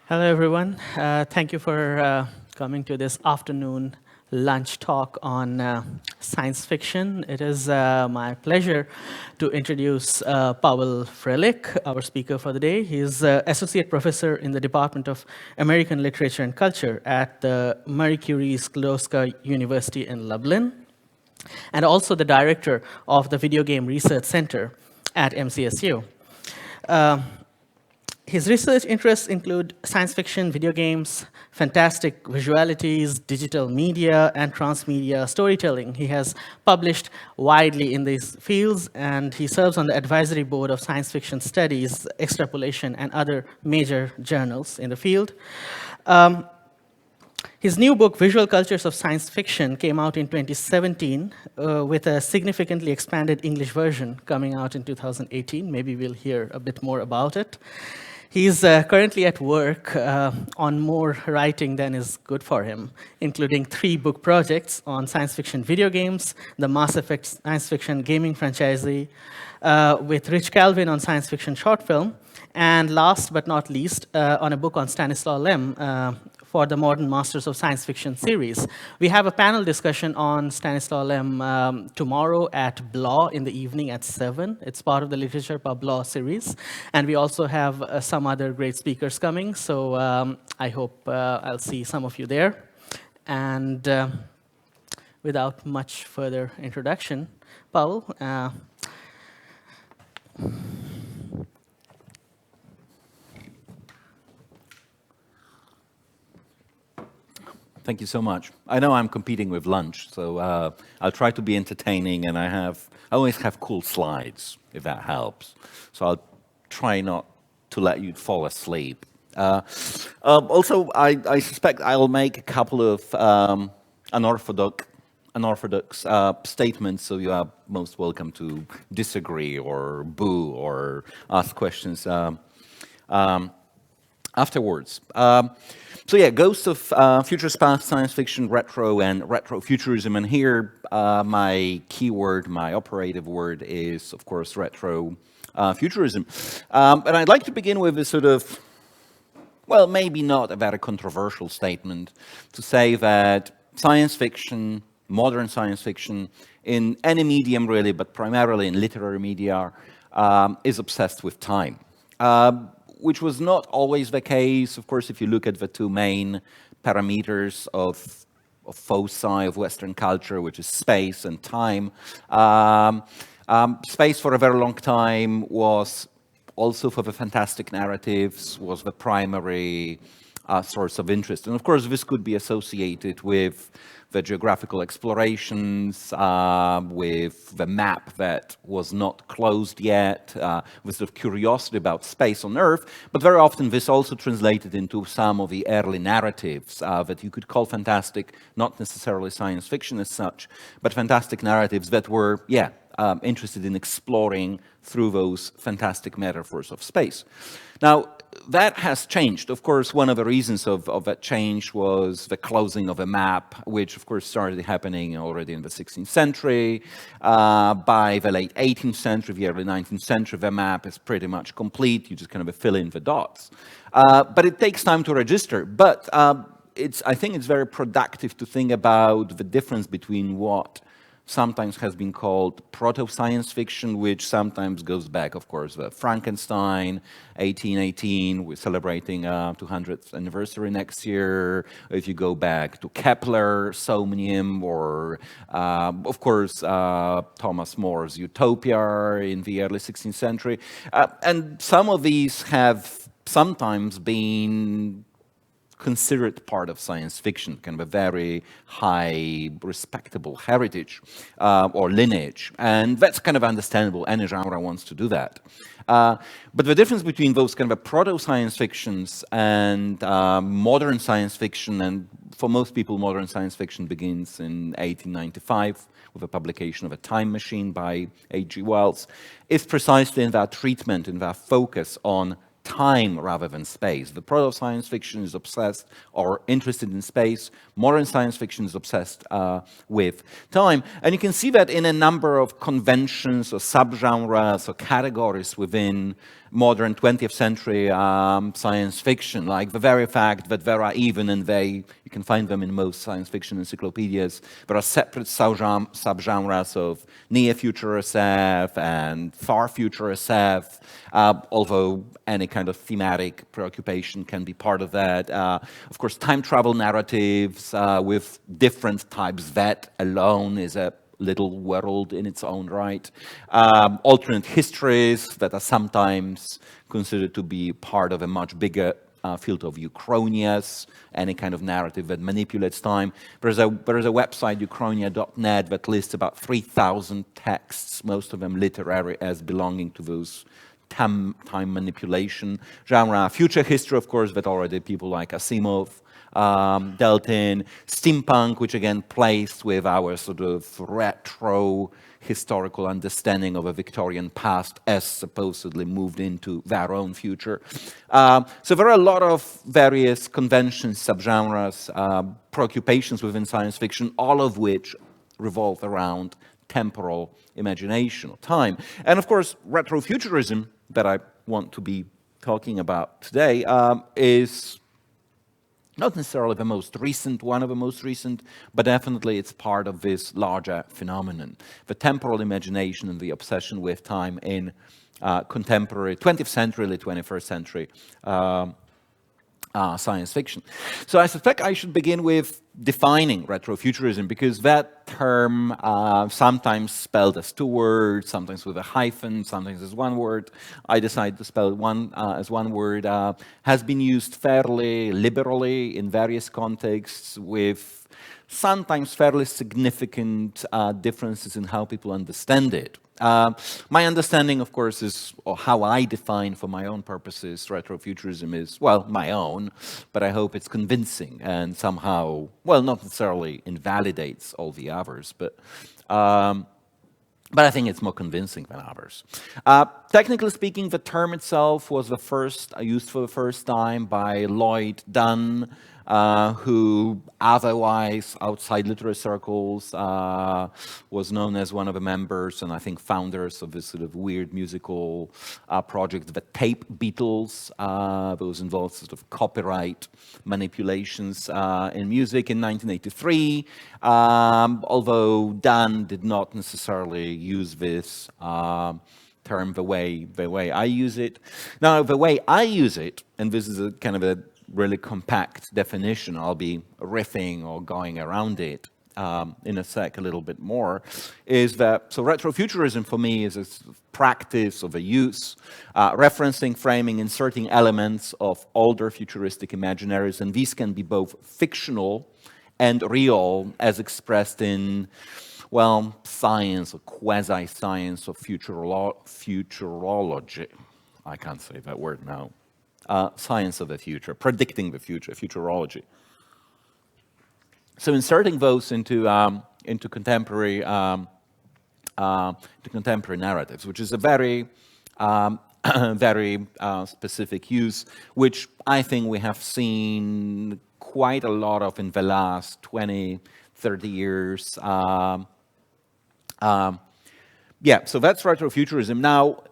Hello, everyone. Thank you for coming to this afternoon lunch talk on science fiction. It is my pleasure to introduce Paweł Frelik, our speaker for the day. He is associate professor in the Department of American Literature and Culture at the Maria Curie-Skłodowska University in Lublin, and also the director of the Video Game Research Center at MCSU. His research interests include science fiction, video games, fantastic visualities, digital media, and transmedia storytelling. He has published widely in these fields, and he serves on the advisory board of science fiction studies, extrapolation, and other major journals in the field. His new book, Visual Cultures of Science Fiction, came out in 2017 with a significantly expanded English version coming out in 2018. Maybe we'll hear a bit more about it. He's currently at work on more writing than is good for him, including 3 book projects on science fiction video games, the Mass Effect science fiction gaming franchise, with Rich Calvin on science fiction short film, and last but not least, on a book on Stanislaw Lem for the Modern Masters of Science Fiction series. We have a panel discussion on Stanislaw Lem tomorrow at BLAW in the evening at 7. It's part of the Literature Pub BLAW series. And we also have some other great speakers coming, so I hope I'll see some of you there. And without much further introduction, Paweł, Thank you so much. I know I'm competing with lunch, so I'll try to be entertaining, and I always have cool slides, if that helps. So I'll try not to let you fall asleep. Also, I suspect I'll make a couple of unorthodox statements, so you are most welcome to disagree or boo or ask questions afterwards. So yeah, Ghosts of Futurist Past, Science Fiction, Retro, and Retrofuturism. And here, my keyword, my operative word is, of course, Retrofuturism. And I'd like to begin with a sort of, well, maybe not a very controversial statement, to say that science fiction, modern science fiction, in any medium really, but primarily in literary media, is obsessed with time. Which was not always the case. Of course, if you look at the 2 main parameters of foci of Western culture, which is space and time, space for a very long time was also for the fantastic narratives, was the primary source of interest. And of course, this could be associated with the geographical explorations, with the map that was not closed yet, with sort of curiosity about space on Earth. But very often this also translated into some of the early narratives that you could call fantastic, not necessarily science fiction as such, but fantastic narratives that were, interested in exploring through those fantastic metaphors of space. Now, that has changed. Of course, one of the reasons of that change was the closing of a map, which of course started happening already in the 16th century. By the late 18th century, the early 19th century, the map is pretty much complete. You just kind of fill in the dots. But it takes time to register. But I think it's very productive to think about the difference between what sometimes has been called proto-science fiction, which sometimes goes back, of course, the Frankenstein, 1818, we're celebrating 200th anniversary next year. If you go back to Kepler, Somnium, or, of course, Thomas More's Utopia in the early 16th century. And some of these have sometimes been considered part of science fiction, kind of a very high, respectable heritage or lineage. And that's kind of understandable. Any genre wants to do that. But the difference between those kind of proto-science fictions and modern science fiction, and for most people, modern science fiction begins in 1895 with the publication of A Time Machine by H.G. Wells, is precisely in that treatment, in that focus on time rather than space. The proto-science fiction is obsessed or interested in space. Modern science fiction is obsessed with time. And you can see that in a number of conventions or subgenres or categories within modern 20th century science fiction, like the very fact that there are even, and you can find them in most science fiction encyclopedias, there are separate subgenres of near-future SF and far-future SF, although any kind of thematic preoccupation can be part of that. Of course, time travel narratives with different types. That alone is a little world in its own right. Alternate histories that are sometimes considered to be part of a much bigger field of uchronias, any kind of narrative that manipulates time. There is a website, uchronia.net, that lists about 3,000 texts, most of them literary, as belonging to those time manipulation genre. Future history, of course, that already people like Asimov dealt in. Steampunk, which again plays with our sort of retro historical understanding of a Victorian past as supposedly moved into their own future. So there are a lot of various conventions, subgenres, preoccupations within science fiction, all of which revolve around temporal imagination or time. And of course, retrofuturism, that I want to be talking about today, is not necessarily the most recent, one of the most recent, but definitely it's part of this larger phenomenon. The temporal imagination and the obsession with time in contemporary 20th century, late 21st century science fiction. So I suspect I should begin with defining retrofuturism, because that term, sometimes spelled as two words, sometimes with a hyphen, sometimes as one word, I decided to spell it as one word, has been used fairly liberally in various contexts, with sometimes fairly significant differences in how people understand it. My understanding, of course, is, or how I define for my own purposes, retrofuturism is, well, my own, but I hope it's convincing and somehow, well, not necessarily invalidates all the others, but I think it's more convincing than others. Technically speaking, the term itself was used for the first time by Lloyd Dunn, who otherwise, outside literary circles, was known as one of the members and I think founders of this sort of weird musical project, the Tape Beatles, that was involved sort of copyright manipulations in music in 1983, although Dunn did not necessarily use this term the way I use it. Now, the way I use it, and this is a kind of a really compact definition, I'll be riffing or going around it in a sec a little bit more, is that, so retrofuturism for me is a practice of a use, referencing, framing, inserting elements of older futuristic imaginaries, and these can be both fictional and real as expressed in, well, science or quasi-science or futurology. I can't say that word now. Science of the future, predicting the future, futurology. So inserting those into contemporary narratives, which is a very very specific use, which I think we have seen quite a lot of in the last 20, 30 years. Yeah, so that's retrofuturism. Now,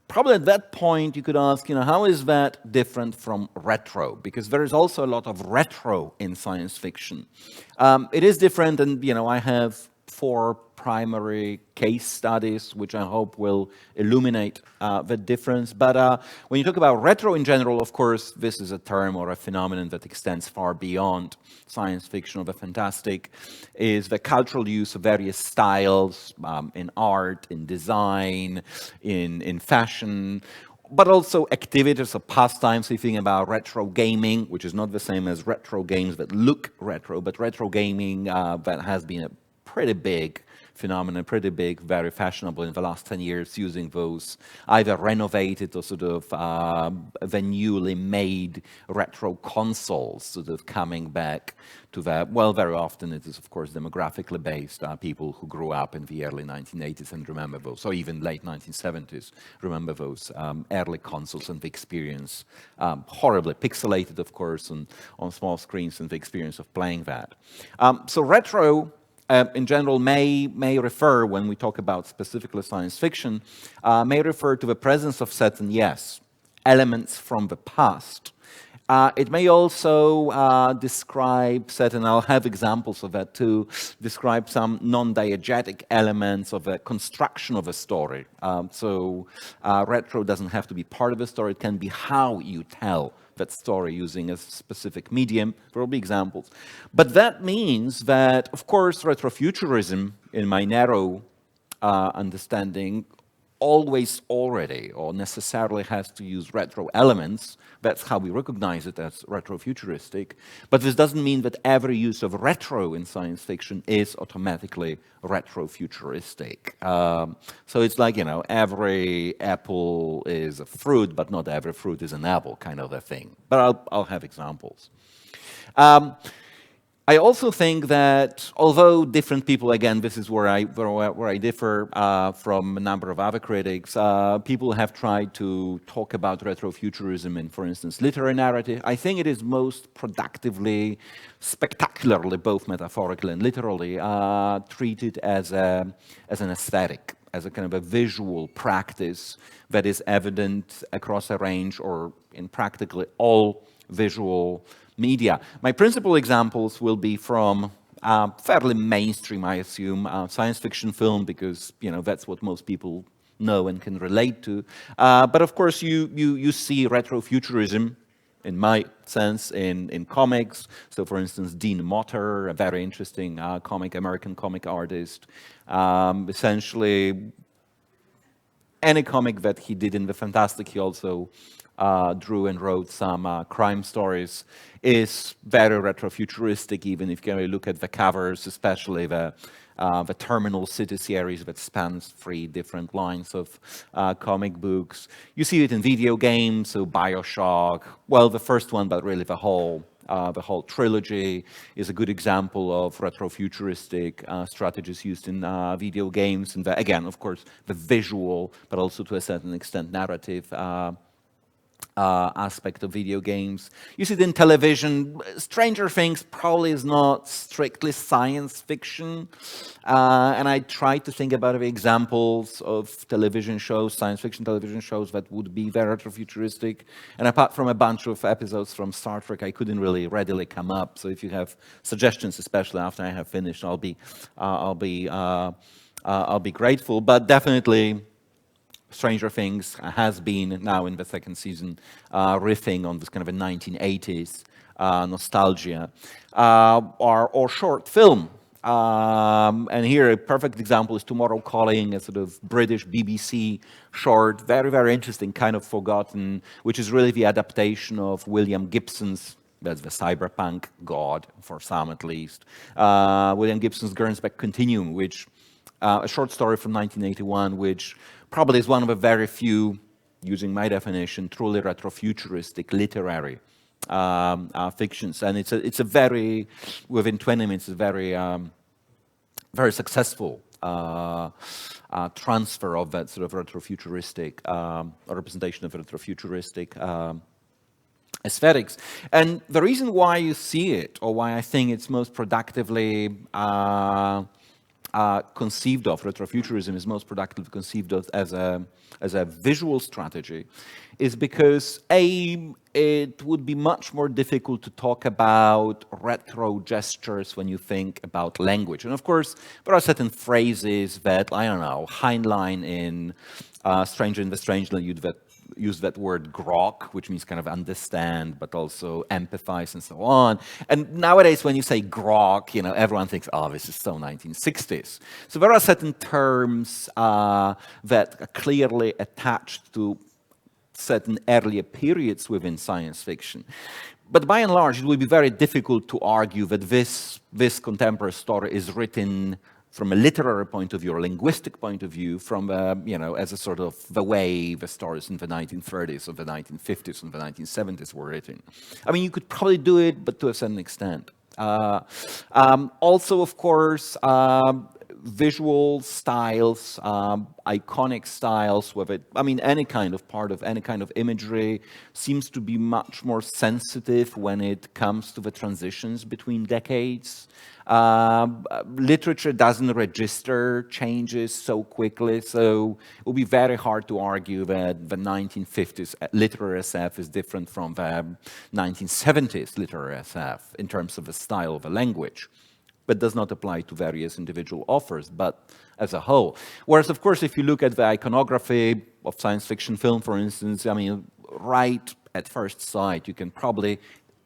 probably at that point, you could ask, how is that different from retro? Because there is also a lot of retro in science fiction. It is different, and I have 4 primary case studies, which I hope will illuminate the difference. But when you talk about retro in general, of course, this is a term or a phenomenon that extends far beyond science fiction or the fantastic, is the cultural use of various styles in art, in design, in fashion, but also activities or pastimes. So you think about retro gaming, which is not the same as retro games that look retro, but retro gaming that has been a pretty big phenomenon, pretty big, very fashionable in the last 10 years, using those either renovated or sort of the newly made retro consoles, sort of coming back to that. Well, very often it is, of course, demographically based. People who grew up in the early 1980s and remember those, or even late 1970s, remember those early consoles and the experience, horribly pixelated, of course, and on small screens, and the experience of playing that. So retro, in general, may refer, when we talk about specifically science fiction, may refer to the presence of certain, yes, elements from the past. It may also describe certain, I'll have examples of that too, describe some non-diegetic elements of a construction of a story. So retro doesn't have to be part of a story, it can be how you tell that story using a specific medium. There will be examples. But that means that, of course, retrofuturism, in my narrow understanding, always already or necessarily has to use retro elements. That's how we recognize it as retrofuturistic. But this doesn't mean that every use of retro in science fiction is automatically retrofuturistic. So it's like, you know, every apple is a fruit, but not every fruit is an apple, kind of a thing. But I'll have examples. I also think that although different people, again, this is where I differ from a number of other critics, people have tried to talk about retrofuturism in, for instance, literary narrative. I think it is most productively, spectacularly, both metaphorically and literally, treated as an aesthetic, as a kind of a visual practice that is evident across a range or in practically all visual media. My principal examples will be from fairly mainstream, I assume, science fiction film, because you know that's what most people know and can relate to. But of course, you see retrofuturism, in my sense, in comics. So, for instance, Dean Motter, a very interesting American comic artist, essentially any comic that he did in the Fantastic, he also drew and wrote some crime stories, is very retrofuturistic, even if you can look at the covers, especially the Terminal City series that spans 3 different lines of comic books. You see it in video games, so Bioshock, well, the first one, but really the whole trilogy is a good example of retrofuturistic strategies used in video games. And again, of course, the visual, but also to a certain extent narrative aspect of video games. You see it in television. Stranger Things probably is not strictly science fiction. And I try to think about the examples of television shows, science fiction television shows that would be very retrofuturistic. And apart from a bunch of episodes from Star Trek, I couldn't really readily come up. So if you have suggestions, especially after I have finished, I'll be grateful. But definitely, Stranger Things has been now in the 2nd season riffing on this kind of a 1980s nostalgia, or short film. And here a perfect example is Tomorrow Calling, a sort of British BBC short, very, very interesting, kind of forgotten, which is really the adaptation of William Gibson's, that's the cyberpunk god, for some at least, William Gibson's Gernsback Continuum, which a short story from 1981, which probably is one of the very few, using my definition, truly retrofuturistic literary fictions. And it's a very, within 20 minutes, a very, very successful transfer of that sort of retrofuturistic, representation of retrofuturistic aesthetics. And the reason why you see it, or why I think it's most productively conceived of, retrofuturism is most productively conceived of as a visual strategy, is because it would be much more difficult to talk about retro gestures when you think about language. And of course, there are certain phrases that, I don't know, Heinlein in Stranger in the Strangeland use that word grok, which means kind of understand, but also empathize and so on. And nowadays, when you say grok, you know, everyone thinks, oh, this is so 1960s. So there are certain terms that are clearly attached to certain earlier periods within science fiction. But by and large, it would be very difficult to argue that this contemporary story is written from a literary point of view or linguistic point of view, from as a sort of the way the stories in the 1930s or the 1950s and the 1970s were written. I mean, you could probably do it, but to a certain extent. Also, of course, visual styles, iconic styles, whether any kind of part of any kind of imagery seems to be much more sensitive when it comes to the transitions between decades. Literature doesn't register changes so quickly, so it will be very hard to argue that the 1950s literary SF is different from the 1970s literary SF in terms of the style of the language, but does not apply to various individual authors, but as a whole. Whereas, of course, if you look at the iconography of science fiction film, for instance, right at first sight, you can probably,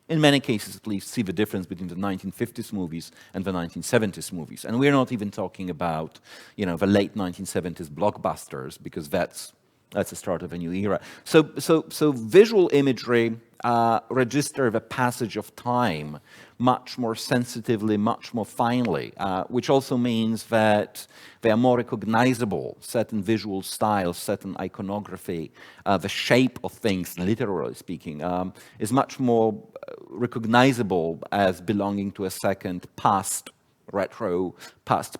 in many cases at least, see the difference between the 1950s movies and the 1970s movies. And we're not even talking about, the late 1970s blockbusters, because that's the start of a new era. So visual imagery register the passage of time much more sensitively, much more finely, which also means that they are more recognizable. Certain visual styles, certain iconography, the shape of things, literally speaking, is much more recognizable as belonging to a second past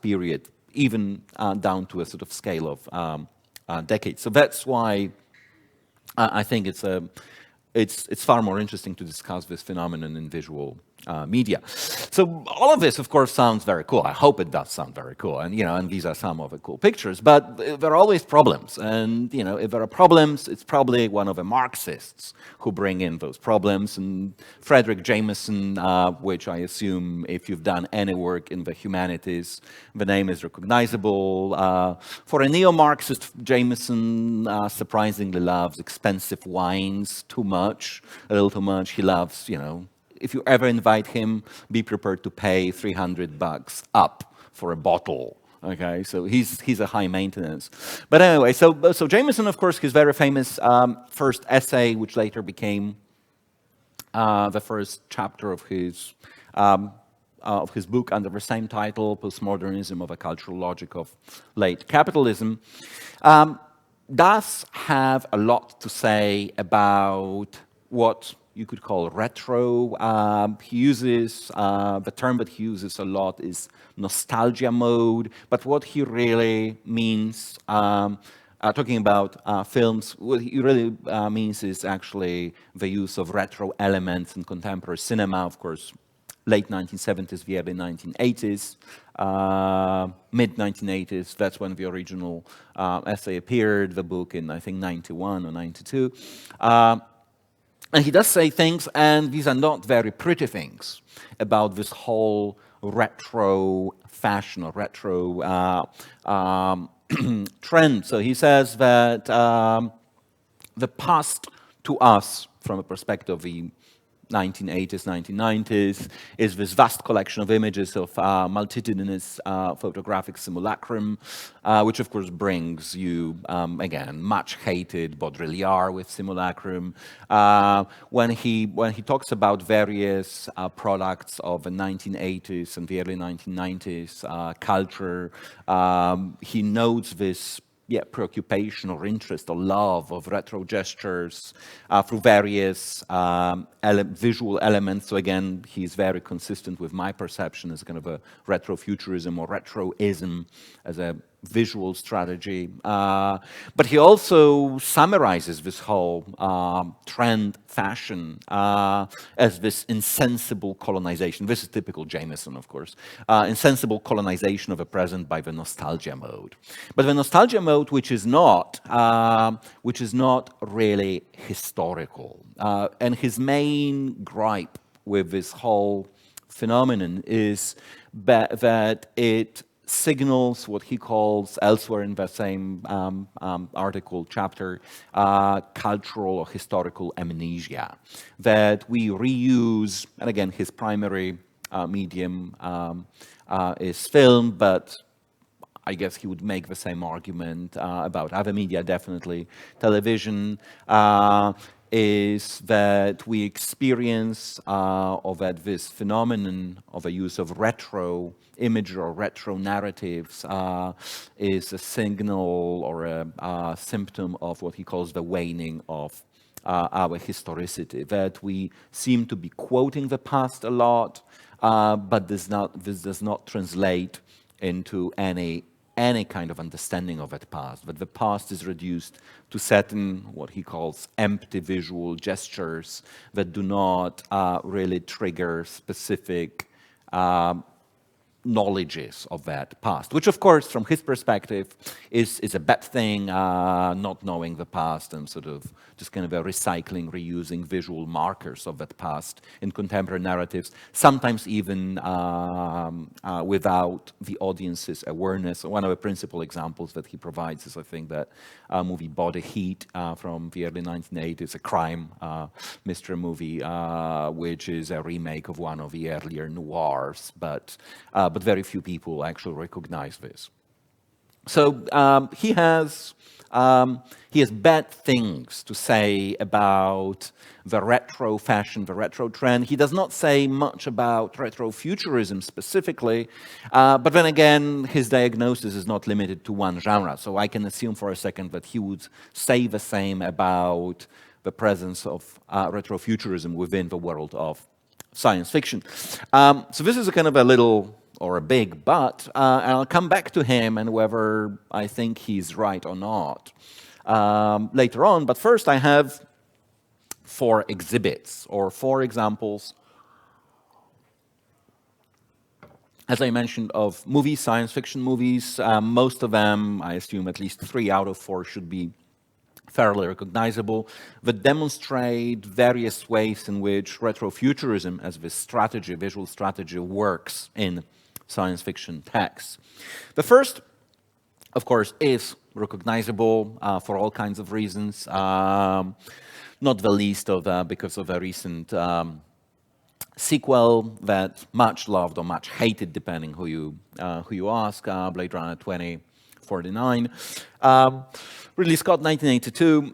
period, even down to a sort of scale of decades. So that's why I think it's far more interesting to discuss this phenomenon in visual media. So all of this, of course, sounds very cool. I hope it does sound very cool, and and these are some of the cool pictures. But there are always problems, and if there are problems, it's probably one of the Marxists who bring in those problems. And Frederick Jameson, which I assume, if you've done any work in the humanities, the name is recognizable. For a neo-Marxist, Jameson surprisingly loves expensive wines too much, a little too much. He loves, if you ever invite him, be prepared to pay $300 up for a bottle. Okay, so he's a high maintenance. But anyway, so Jameson, of course, his very famous first essay, which later became the first chapter of his book under the same title, Postmodernism of a Cultural Logic of Late Capitalism, does have a lot to say about what you could call retro. He uses, the term that he uses a lot is nostalgia mode, but what he really means, talking about films, what he really means is actually the use of retro elements in contemporary cinema, of course, late 1970s, the early 1980s, mid-1980s, that's when the original essay appeared, the book in, I think, 91 or 92. And he does say things, and these are not very pretty things, about this whole retro fashion or retro trend. So he says that the past to us, from a perspective of the 1980s, 1990s, is this vast collection of images of multitudinous photographic simulacrum, which of course brings you, again, much hated Baudrillard with simulacrum. When he talks about various products of the 1980s and the early 1990s culture, he notes this preoccupation or interest or love of retro gestures through various visual elements. So again, he's very consistent with my perception as kind of a retrofuturism or retroism as a visual strategy. But he also summarizes this whole trend fashion as this insensible colonization. This is typical Jameson, of course. Insensible colonization of a present by the nostalgia mode. But the nostalgia mode, which is not really historical. And his main gripe with this whole phenomenon is that it signals what he calls, elsewhere in the same article, chapter, cultural or historical amnesia. That we reuse, and again, his primary medium is film, but I guess he would make the same argument about other media, definitely television. is that we experience of that this phenomenon of a use of retro imagery or retro narratives is a signal or a symptom of what he calls the waning of our historicity, that we seem to be quoting the past a lot, but this does not translate into any kind of understanding of that past, that the past is reduced to certain, what he calls, empty visual gestures that do not really trigger specific knowledges of that past, which of course from his perspective is a bad thing, not knowing the past and sort of just kind of a recycling, reusing visual markers of that past in contemporary narratives, sometimes even without the audience's awareness. One of the principal examples that he provides is, I think, that movie Body Heat from the early 1980s, a crime mystery movie, which is a remake of one of the earlier noirs, but very few people actually recognize this. So he has bad things to say about the retro fashion, the retro trend. He does not say much about retrofuturism specifically, but then again, his diagnosis is not limited to one genre. So I can assume for a second that he would say the same about the presence of retrofuturism within the world of science fiction. So this is a kind of a little or a big but, and I'll come back to him and whether I think he's right or not later on. But first I have 4 exhibits or 4 examples, as I mentioned, of movies, science fiction movies. Most of them, I assume at least 3 out of 4 should be fairly recognizable, that demonstrate various ways in which retrofuturism as this strategy, visual strategy, works in science fiction texts. The first, of course, is recognizable for all kinds of reasons, not the least of because of a recent sequel that much loved or much hated, depending who you ask, Blade Runner 2049. Ridley Scott, 1982.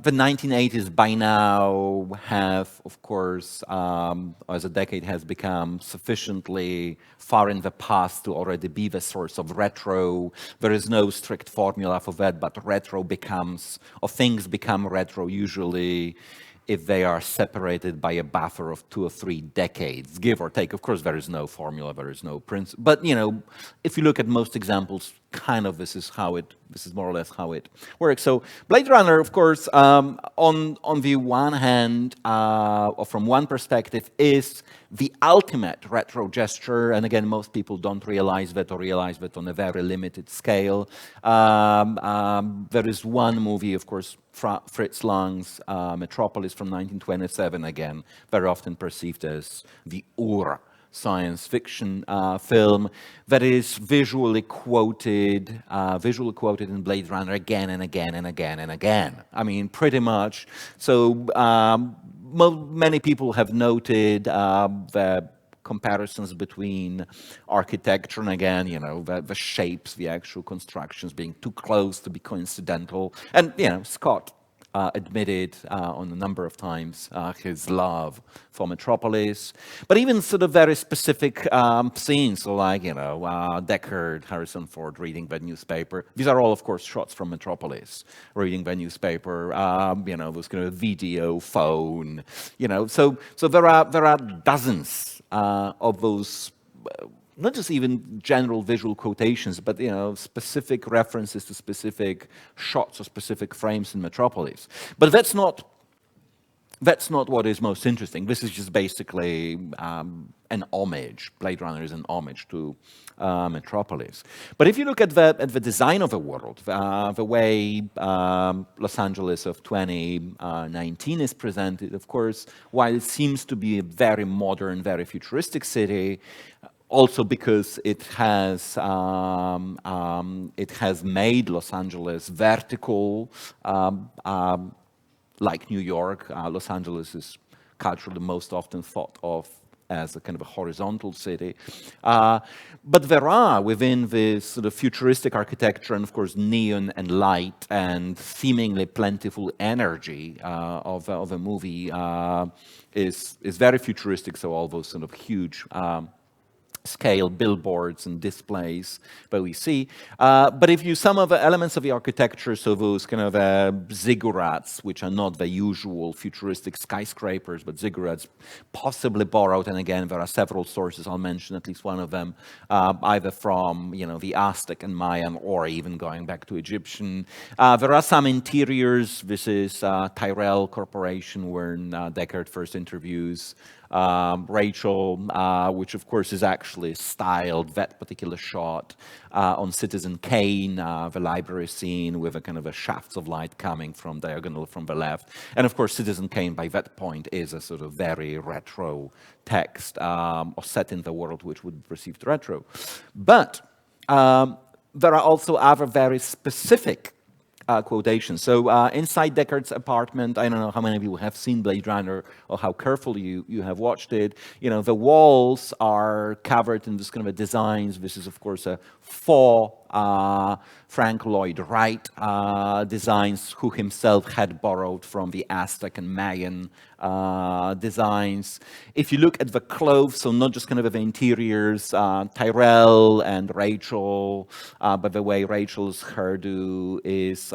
The 1980s by now have, of course, as a decade has become sufficiently far in the past to already be the source of retro. There is no strict formula for that, but retro becomes, or things become retro usually if they are separated by a buffer of 2 or 3 decades, give or take. Of course, there is no formula, there is no principle. But, you know, if you look at most examples, kind of this is more or less how it works. So Blade Runner, of course, on the one hand, or from one perspective, is the ultimate retro gesture. And again, most people don't realize that or realize that on a very limited scale. There is one movie, of course, Fritz Lang's Metropolis from 1927, again, very often perceived as the Ur science fiction film that is visually quoted in Blade Runner again and again and again and again. I mean, pretty much. So many people have noted the comparisons between architecture and, again, you know, the shapes, the actual constructions being too close to be coincidental. And, you know, Scott admitted on a number of times his love for Metropolis, but even sort of very specific scenes, like, you know, Deckard, Harrison Ford reading the newspaper. These are all, of course, shots from Metropolis, reading the newspaper. You know, those kind of video, phone. You know, so there are dozens of those. Not just even general visual quotations, but, you know, specific references to specific shots or specific frames in Metropolis. But that's not what is most interesting. This is just basically an homage. Blade Runner is an homage to Metropolis. But if you look at the design of the world, the way Los Angeles of 2019 is presented, of course, while it seems to be a very modern, very futuristic city, also because it has made Los Angeles vertical, like New York. Los Angeles is culturally most often thought of as a kind of a horizontal city. But there are, within this sort of futuristic architecture, and of course neon and light and seemingly plentiful energy of a movie is very futuristic, so all those sort of huge scale billboards and displays that we see. But if you some of the elements of the architecture, so those kind of ziggurats, which are not the usual futuristic skyscrapers, but ziggurats possibly borrowed, and again, there are several sources, I'll mention at least one of them, either from the Aztec and Mayan, or even going back to Egyptian. There are some interiors. This is Tyrell Corporation, where Deckard first interviews Rachel, which of course is actually styled, that particular shot, on Citizen Kane, the library scene with a kind of a shafts of light coming from diagonal from the left. And of course, Citizen Kane by that point is a sort of very retro text, or set in the world which would be perceived retro. But there are also other very specific quotations. So inside Deckard's apartment, I don't know how many of you have seen Blade Runner or how carefully you have watched it. The walls are covered in this kind of a designs. This is, of course, a faux Frank Lloyd Wright designs, who himself had borrowed from the Aztec and Mayan designs. If you look at the clothes, so not just kind of the interiors, Tyrell and Rachel, but the way Rachel's hairdo is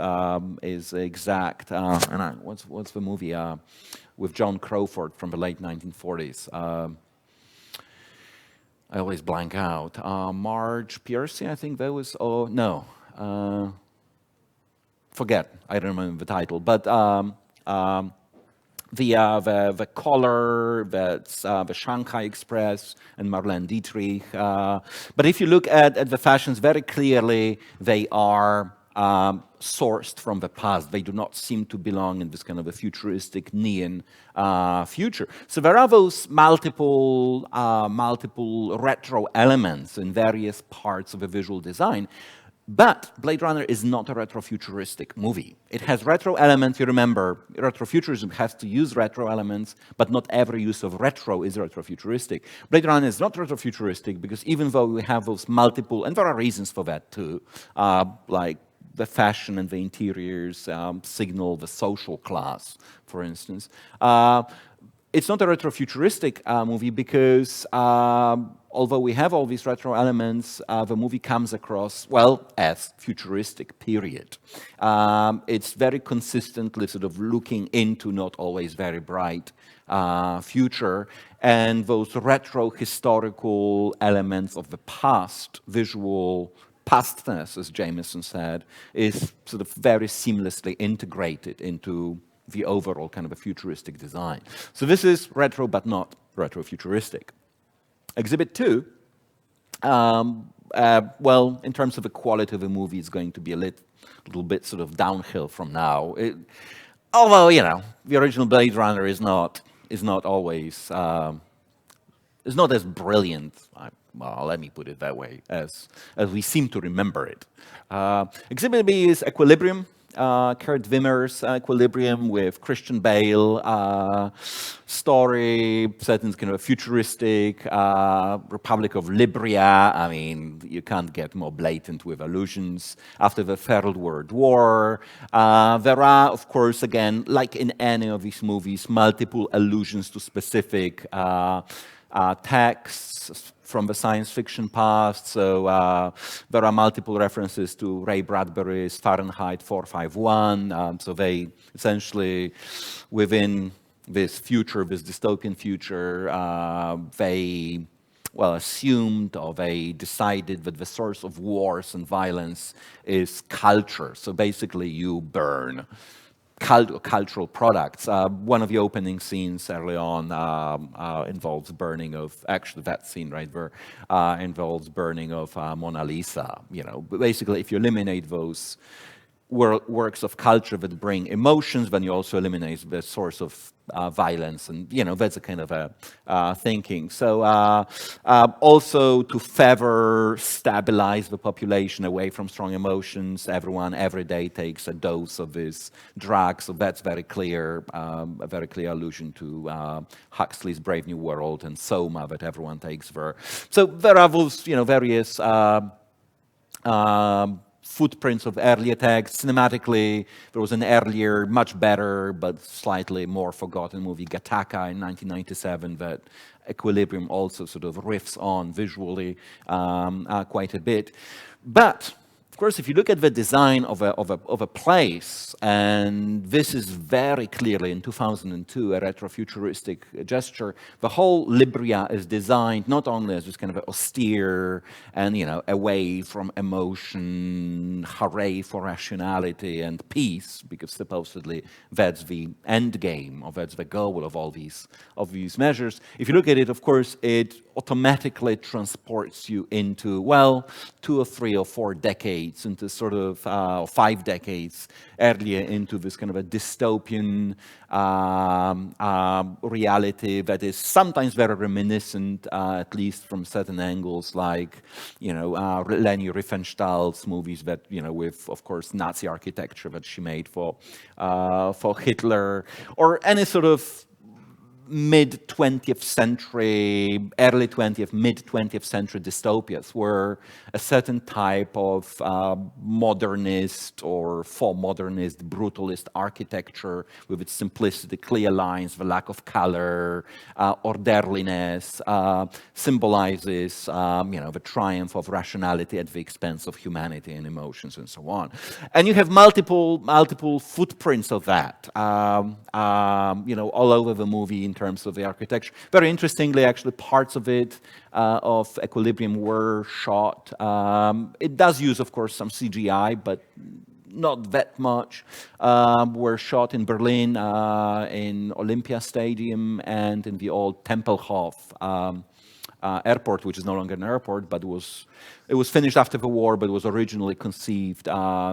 exact. What's the movie with John Crawford from the late 1940s? I always blank out. Marge Piercy, I think that was. Oh no, forget. I don't remember the title. But the color, that's the Shanghai Express and Marlene Dietrich. But if you look at the fashions, very clearly they are sourced from the past. They do not seem to belong in this kind of a futuristic neon future. So there are those multiple retro elements in various parts of a visual design. But Blade Runner is not a retrofuturistic movie. It has retro elements. You remember, retrofuturism has to use retro elements, but not every use of retro is retrofuturistic. Blade Runner is not retrofuturistic because even though we have those multiple, and there are reasons for that too, like the fashion and the interiors signal the social class, for instance. It's not a retrofuturistic movie because although we have all these retro elements, the movie comes across, well, as futuristic, period. It's very consistently sort of looking into not always very bright future, and those retro historical elements of the past, visual pastness, as Jameson said, is sort of very seamlessly integrated into the overall kind of a futuristic design. So this is retro, but not retrofuturistic. Exhibit 2, well, in terms of the quality of the movie, it's going to be a little bit sort of downhill from now. Although, the original Blade Runner is not always, is not as brilliant, well, let me put it that way, as we seem to remember it. Exhibit B is Equilibrium. Kurt Wimmer's Equilibrium with Christian Bale, story set in kind of a futuristic Republic of Libya. I mean, you can't get more blatant with allusions after the Third World War. There are, of course, again, like in any of these movies, multiple allusions to specific texts from the science fiction past. So there are multiple references to Ray Bradbury's Fahrenheit 451. So they essentially, within this future, this dystopian future, they, well, assumed or they decided that the source of wars and violence is culture. So basically you burn cultural products. One of the opening scenes early on involves burning of, actually that scene right there involves burning of Mona Lisa. Basically if you eliminate those works of culture that bring emotions, then you also eliminate the source of violence, and that's a kind of a thinking. So also to further stabilize the population away from strong emotions, everyone every day takes a dose of this drug. So that's very clear, a very clear allusion to Huxley's Brave New World and Soma that everyone takes there. So there are those, various footprints of earlier texts. Cinematically, there was an earlier, much better, but slightly more forgotten movie, Gattaca, in 1997, that Equilibrium also sort of riffs on visually quite a bit. But of course, if you look at the design of a place, and this is very clearly in 2002 a retrofuturistic gesture, the whole Libria is designed not only as this kind of austere and away from emotion, hooray for rationality and peace, because supposedly that's the end game, or that's the goal of all these measures. If you look at it, of course, it automatically transports you into, well, 2 or 3 or 4 decades, into sort of 5 decades earlier, into this kind of a dystopian reality that is sometimes very reminiscent, at least from certain angles, like Leni Riefenstahl's movies that with, of course, Nazi architecture that she made for Hitler, or any sort of mid-20th century, early 20th, mid-20th century dystopias, where a certain type of modernist or faux-modernist, brutalist architecture with its simplicity, clear lines, the lack of color, orderliness, symbolizes the triumph of rationality at the expense of humanity and emotions and so on. And you have multiple footprints of that, all over the movie in terms of the architecture. Very interestingly, actually, parts of it, of Equilibrium, were shot. It does use, of course, some CGI, but not that much. Were shot in Berlin, in Olympia Stadium, and in the old Tempelhof airport, which is no longer an airport, but it was finished after the war, but was originally conceived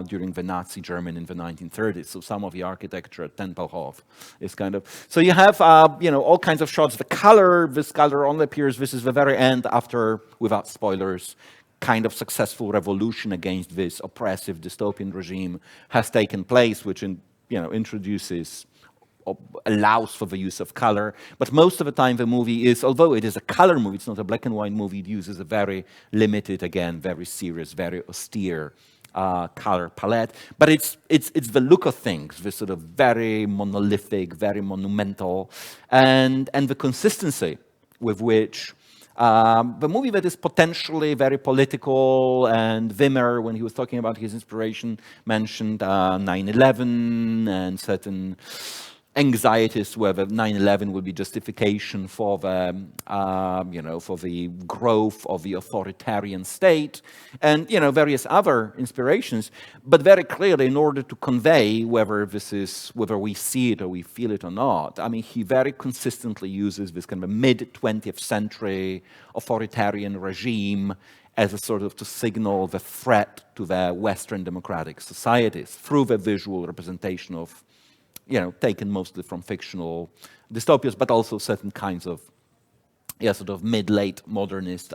during the Nazi Germany in the 1930s. So some of the architecture at Tempelhof is kind of... So you have, all kinds of shots. This color only appears, this is the very end after, without spoilers, kind of successful revolution against this oppressive dystopian regime has taken place, which introduces, allows for the use of color. But most of the time the movie is, although it is a color movie, it's not a black and white movie, it uses a very limited, again, very serious, very austere color palette. But it's the look of things, this sort of very monolithic, very monumental, and the consistency with which the movie that is potentially very political, and Wimmer, when he was talking about his inspiration, mentioned 9/11 and certain anxieties whether 9/11 will be justification for the, for the growth of the authoritarian state, and various other inspirations. But very clearly, in order to convey whether we see it or we feel it or not, I mean, he very consistently uses this kind of mid-20th century authoritarian regime as a sort of to signal the threat to the Western democratic societies through the visual representation of, taken mostly from fictional dystopias, but also certain kinds of sort of mid-late modernist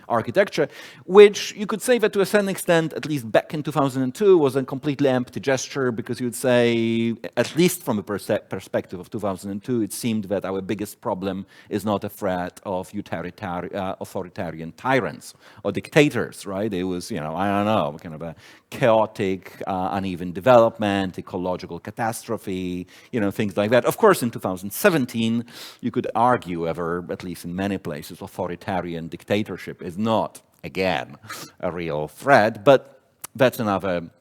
architecture, which you could say that to a certain extent, at least back in 2002, was a completely empty gesture, because you would say, at least from the perspective of 2002, it seemed that our biggest problem is not a threat of authoritarian tyrants or dictators, right? It was, I don't know, kind of a chaotic, uneven development, ecological catastrophe, things like that. Of course, in 2017, you could argue whether, at least in many places, authoritarian dictatorship is not, again, a real threat, but that's another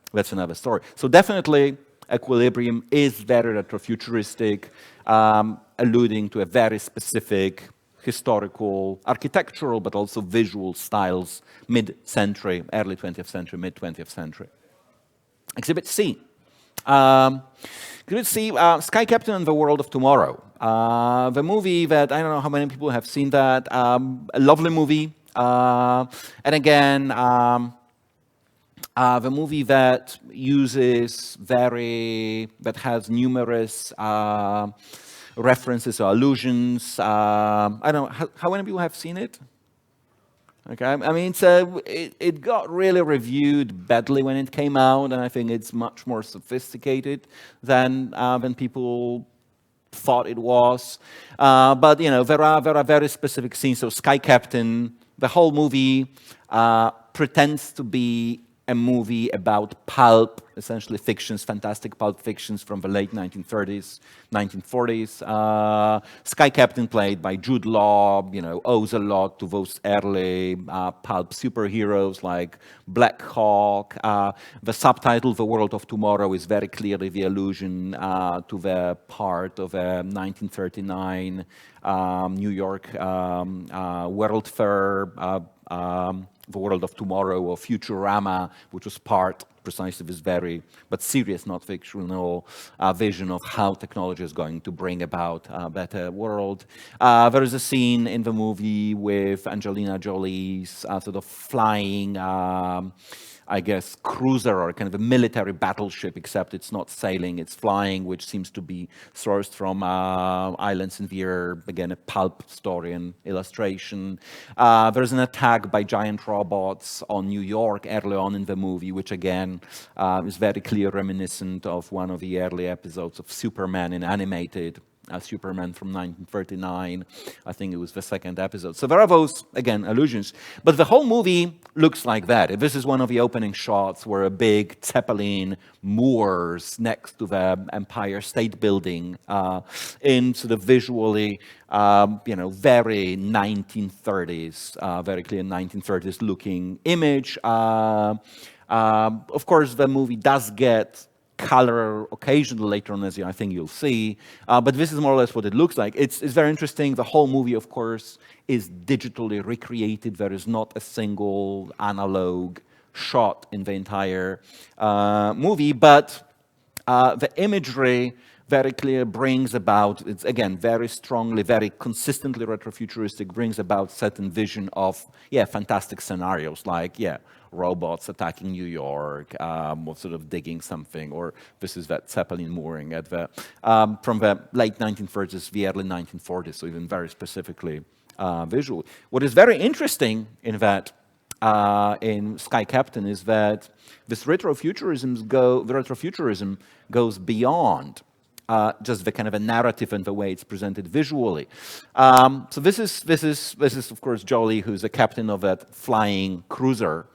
story. So definitely, Equilibrium is very retrofuturistic, alluding to a very specific historical, architectural, but also visual styles, mid-century, early 20th century, mid-20th century. Exhibit C. Exhibit C, Sky Captain and the World of Tomorrow. The movie that, I don't know how many people have seen that, a lovely movie. And again, The movie that has numerous references or allusions. I don't know, how many people have seen it? Okay, I mean, it got really reviewed badly when it came out, and I think it's much more sophisticated than people thought it was. But there are very specific scenes. So Sky Captain, the whole movie pretends to be a movie about pulp, essentially fictions, fantastic pulp fictions from the late 1930s, 1940s. Sky Captain, played by Jude Law, owes a lot to those early pulp superheroes like Black Hawk. The subtitle, The World of Tomorrow, is very clearly the allusion to the part of a 1939 New York World Fair, The World of Tomorrow, or Futurama, which was part precisely this very, but serious, not fictional, vision of how technology is going to bring about a better world. There is a scene in the movie with Angelina Jolie's sort of flying, I guess, cruiser, or kind of a military battleship, except it's not sailing, it's flying, which seems to be sourced from Islands in the Air, again, a pulp story and illustration. There's an attack by giant robots on New York early on in the movie, which again is very clear reminiscent of one of the early episodes of Superman in animated Superman from 1939. I think it was the second episode. So there are those, again, allusions. But the whole movie looks like that. This is one of the opening shots where a big Zeppelin moors next to the Empire State Building in sort of visually, very 1930s, very clear 1930s looking image. Of course, the movie does get color occasionally later on, as I think you'll see. But this is more or less what it looks like. It's very interesting. The whole movie, of course, is digitally recreated. There is not a single analog shot in the entire movie. But the imagery very clear brings about, it's again, very strongly, very consistently retrofuturistic, brings about certain vision of, fantastic scenarios like, robots attacking New York, or sort of digging something, or this is that Zeppelin mooring at the, from the late 1930s, the early 1940s, so even very specifically visual. What is very interesting in that, in Sky Captain, is that this retrofuturism goes beyond just the kind of a narrative and the way it's presented visually. So this is of course Jolie, who's the captain of that flying cruiser,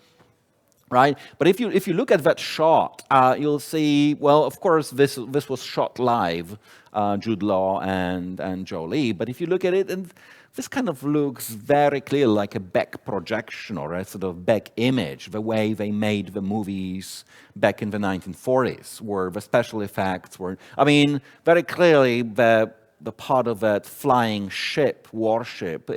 right? But if you look at that shot, you'll see, well, of course this was shot live, Jude Law and Jolie. But if you look at it, and this kind of looks very clearly like a back projection or a sort of back image, the way they made the movies back in the 1940s, where the special effects were, I mean, very clearly the part of that flying ship, warship,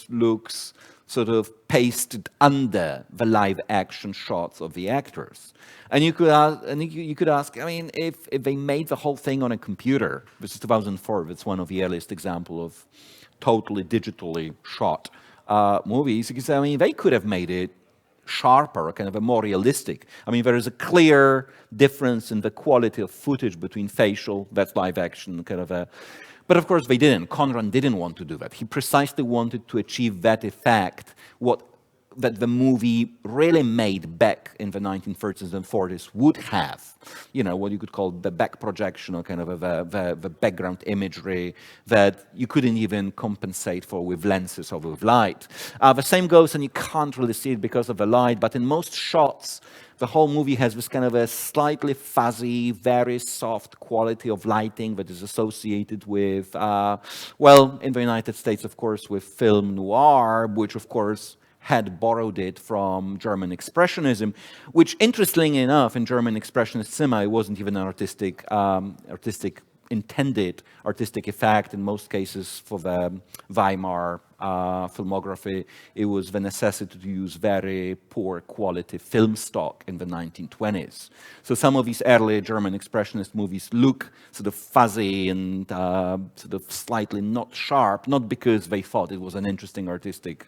looks sort of pasted under the live action shots of the actors. And you could ask, I mean, if they made the whole thing on a computer, this is 2004, that's one of the earliest examples of totally digitally shot movies, because I mean, they could have made it sharper, kind of a more realistic. I mean, there is a clear difference in the quality of footage between facial, that's live action, kind of a. But of course, they didn't. Conran didn't want to do that. He precisely wanted to achieve that effect, that the movie really made back in the 1930s and 40s would have, what you could call the back projection, or kind of the background imagery that you couldn't even compensate for with lenses or with light. The same goes, and you can't really see it because of the light, but in most shots, the whole movie has this kind of a slightly fuzzy, very soft quality of lighting that is associated with, well, in the United States, of course, with film noir, which, of course, had borrowed it from German Expressionism, which, interestingly enough, in German Expressionist cinema, it wasn't even an intended artistic effect. In most cases, for the Weimar filmography, it was the necessity to use very poor quality film stock in the 1920s. So some of these early German Expressionist movies look sort of fuzzy and sort of slightly not sharp, not because they thought it was an interesting artistic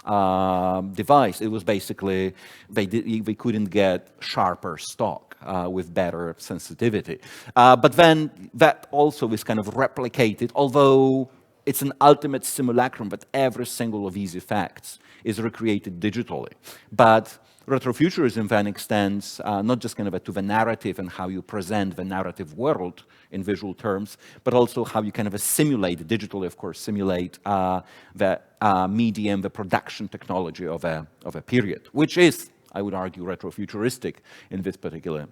device. It was basically, they couldn't get sharper stock with better sensitivity. But then that also is kind of replicated, although it's an ultimate simulacrum, but every single of these effects is recreated digitally. But retrofuturism then extends not just kind of to the narrative and how you present the narrative world in visual terms, but also how you kind of simulate, digitally of course, simulate the medium, the production technology of a period, which is, I would argue, retrofuturistic in this particular